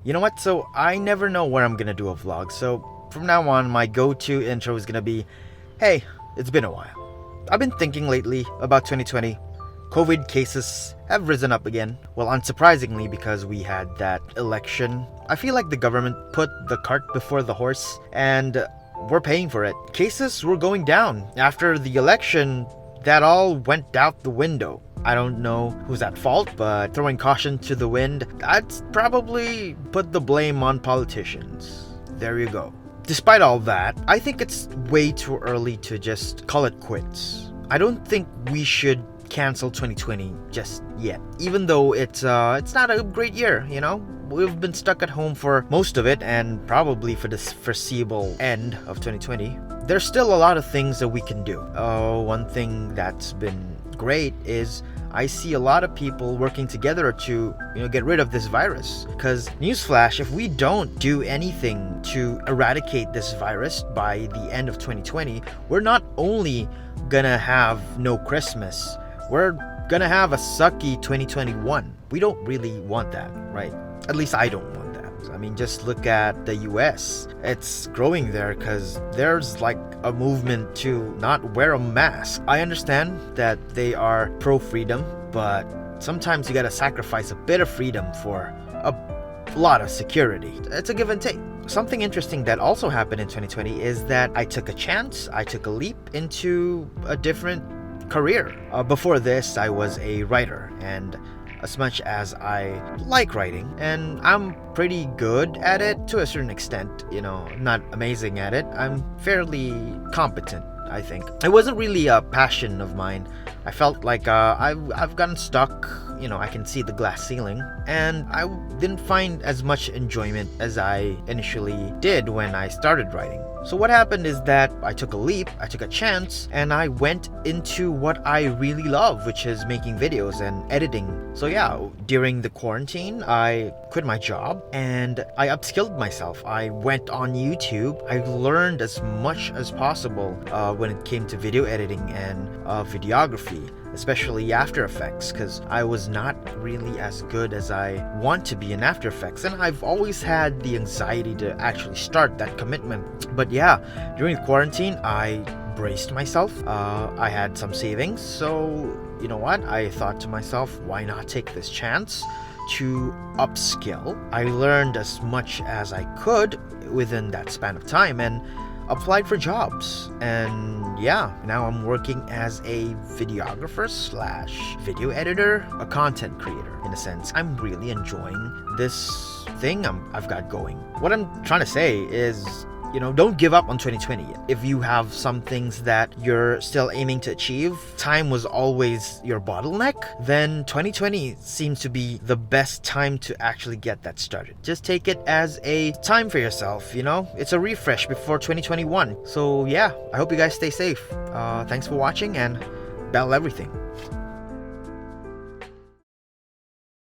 You know what? So I never know where I'm gonna do a vlog. So from now on, my go-to intro is gonna be, hey, it's been a while. I've been thinking lately about 2020. COVID cases have risen up again. Well, unsurprisingly, because we had that election. I feel like the government put the cart before the horse, and we're paying for it. Cases were going down. After the election, that all went out the window. I don't know who's at fault, but throwing caution to the wind, I'd probably put the blame on politicians. There you go. Despite all that, I think it's way too early to just call it quits. I don't think we should cancel 2020 just yet. Even though it's not a great year, you know? We've been stuck at home for most of it and probably for the foreseeable end of 2020. There's still a lot of things that we can do. One thing that's been great is I see a lot of people working together to get rid of this virus. Because newsflash, if we don't do anything to eradicate this virus by the end of 2020, we're not only gonna have no Christmas, we're gonna have a sucky 2021. We don't really want that, right? At least I don't want that. I mean, just look at the US. It's growing there because there's like a movement to not wear a mask. I understand that they are pro-freedom, but sometimes you gotta sacrifice a bit of freedom for a lot of security. It's a give and take. Something interesting that also happened in 2020 is that I took a chance, I took a leap into a different career. Before this, I was a writer, and as much as I like writing, and I'm pretty good at it to a certain extent, not amazing at it, I'm fairly competent, I think. It wasn't really a passion of mine. I felt like I've gotten stuck, I can see the glass ceiling, and I didn't find as much enjoyment as I initially did when I started writing. So what happened is that I took a leap, I took a chance, and I went into what I really love, which is making videos and editing. So yeah, during the quarantine, I quit my job and I upskilled myself. I went on YouTube. I learned as much as possible when it came to video editing and videography, especially After Effects, because I was not really as good as I want to be in After Effects, and I've always had the anxiety to actually start that commitment. But yeah, during the quarantine, I braced myself. I had some savings, so you know what? I thought to myself, why not take this chance to upskill? I learned as much as I could within that span of time and applied for jobs. And yeah, now I'm working as a videographer / video editor, a content creator in a sense. I'm really enjoying this thing I've got going. What I'm trying to say is, don't give up on 2020 yet. If you have some things that you're still aiming to achieve, time was always your bottleneck, then 2020 seems to be the best time to actually get that started. Just take it as a time for yourself, It's a refresh before 2021. So yeah, I hope you guys stay safe. Thanks for watching, and battle everything.